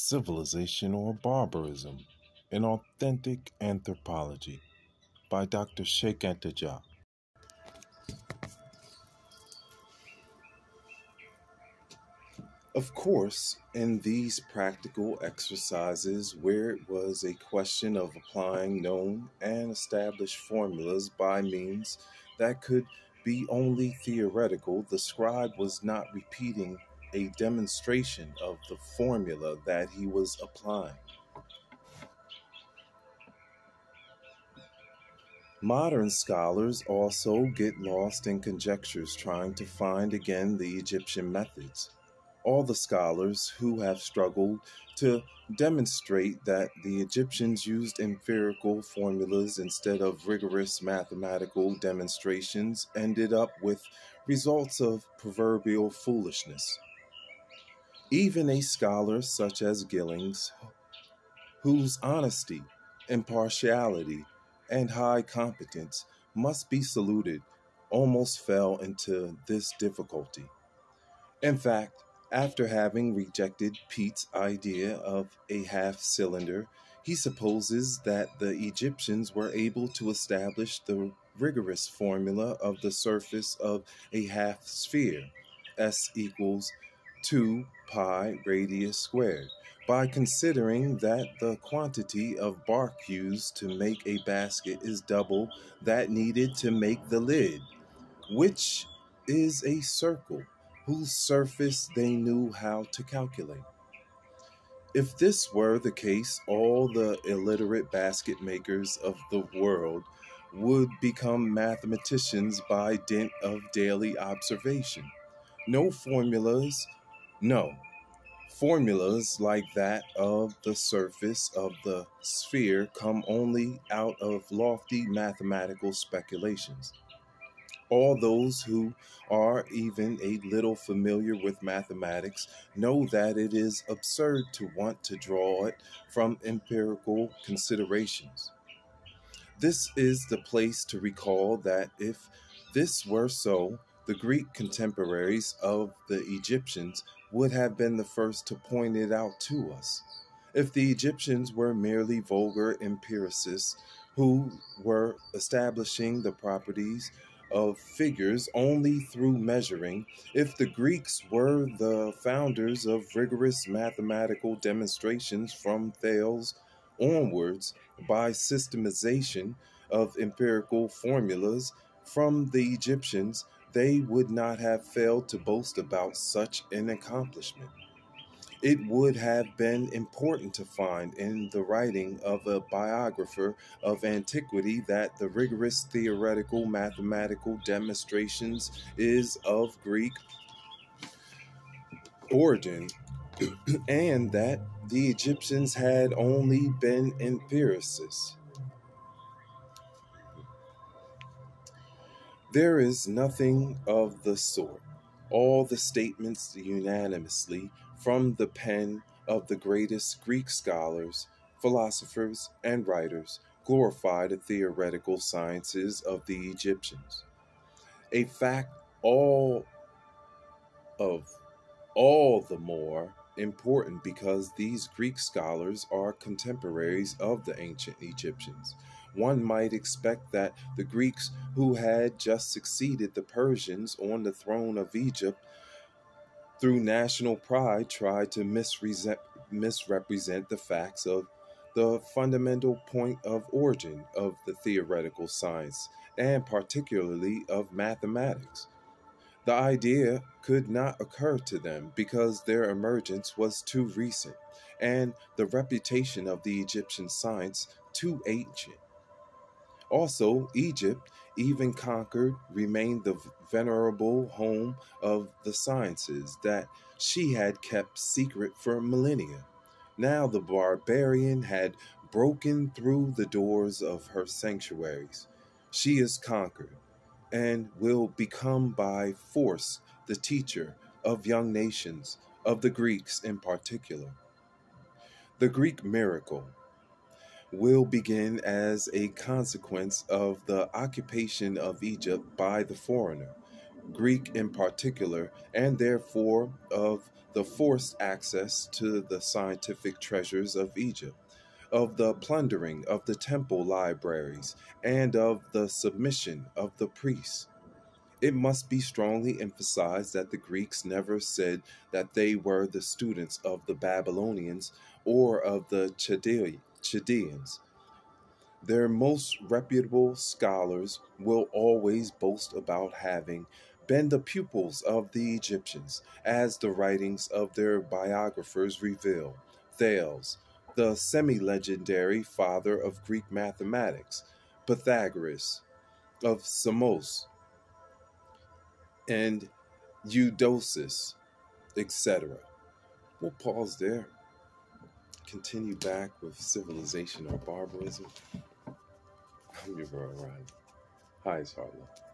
Civilization or Barbarism, an Authentic Anthropology by Dr. Cheikh Anta. Of course, in these practical exercises where it was a question of applying known and established formulas by means that could be only theoretical, the scribe was not repeating a demonstration of the formula that he was applying. Modern scholars also get lost in conjectures trying to find again the Egyptian methods. All the scholars who have struggled to demonstrate that the Egyptians used empirical formulas instead of rigorous mathematical demonstrations ended up with results of proverbial foolishness. Even a scholar such as Gillings, whose honesty, impartiality, and high competence must be saluted, almost fell into this difficulty. In fact, after having rejected Pete's idea of a half cylinder, he supposes that the Egyptians were able to establish the rigorous formula of the surface of a half sphere, S equals 2 pi radius squared, by considering that the quantity of bark used to make a basket is double that needed to make the lid, which is a circle whose surface they knew how to calculate. If this were the case, all the illiterate basket makers of the world would become mathematicians by dint of daily observation. No formulas, no. Formulas like that of the surface of the sphere come only out of lofty mathematical speculations. All those who are even a little familiar with mathematics know that it is absurd to want to draw it from empirical considerations. This is the place to recall that if this were so, the Greek contemporaries of the Egyptians would have been the first to point it out to us. If the Egyptians were merely vulgar empiricists who were establishing the properties of figures only through measuring, if the Greeks were the founders of rigorous mathematical demonstrations from Thales onwards by systemization of empirical formulas from the Egyptians, they would not have failed to boast about such an accomplishment. It would have been important to find in the writing of a biographer of antiquity that the rigorous theoretical mathematical demonstrations is of Greek origin and that the Egyptians had only been empiricists. There is nothing of the sort. All the statements unanimously from the pen of the greatest Greek scholars, philosophers, and writers glorify the theoretical sciences of the Egyptians. A fact of all the more important because these Greek scholars are contemporaries of the ancient Egyptians. One might expect that the Greeks who had just succeeded the Persians on the throne of Egypt through national pride tried to misrepresent the facts of the fundamental point of origin of the theoretical science, and particularly of mathematics. The idea could not occur to them because their emergence was too recent and the reputation of the Egyptian science too ancient. Also, Egypt, even conquered, remained the venerable home of the sciences that she had kept secret for millennia. Now the barbarian had broken through the doors of her sanctuaries. She is conquered and will become by force the teacher of young nations, of the Greeks in particular. The Greek miracle will begin as a consequence of the occupation of Egypt by the foreigner, Greek in particular, and therefore of the forced access to the scientific treasures of Egypt, of the plundering of the temple libraries, and of the submission of the priests. It must be strongly emphasized that the Greeks never said that they were the students of the Babylonians or of the Chaldeans. Their most reputable scholars will always boast about having been the pupils of the Egyptians, as the writings of their biographers reveal. Thales, the semi legendary father of Greek mathematics, Pythagoras of Samos, and Eudoxus, etc. We'll pause there, continue back with civilization or barbarism. I'm your bro, Ryan. Hi, Charlotte.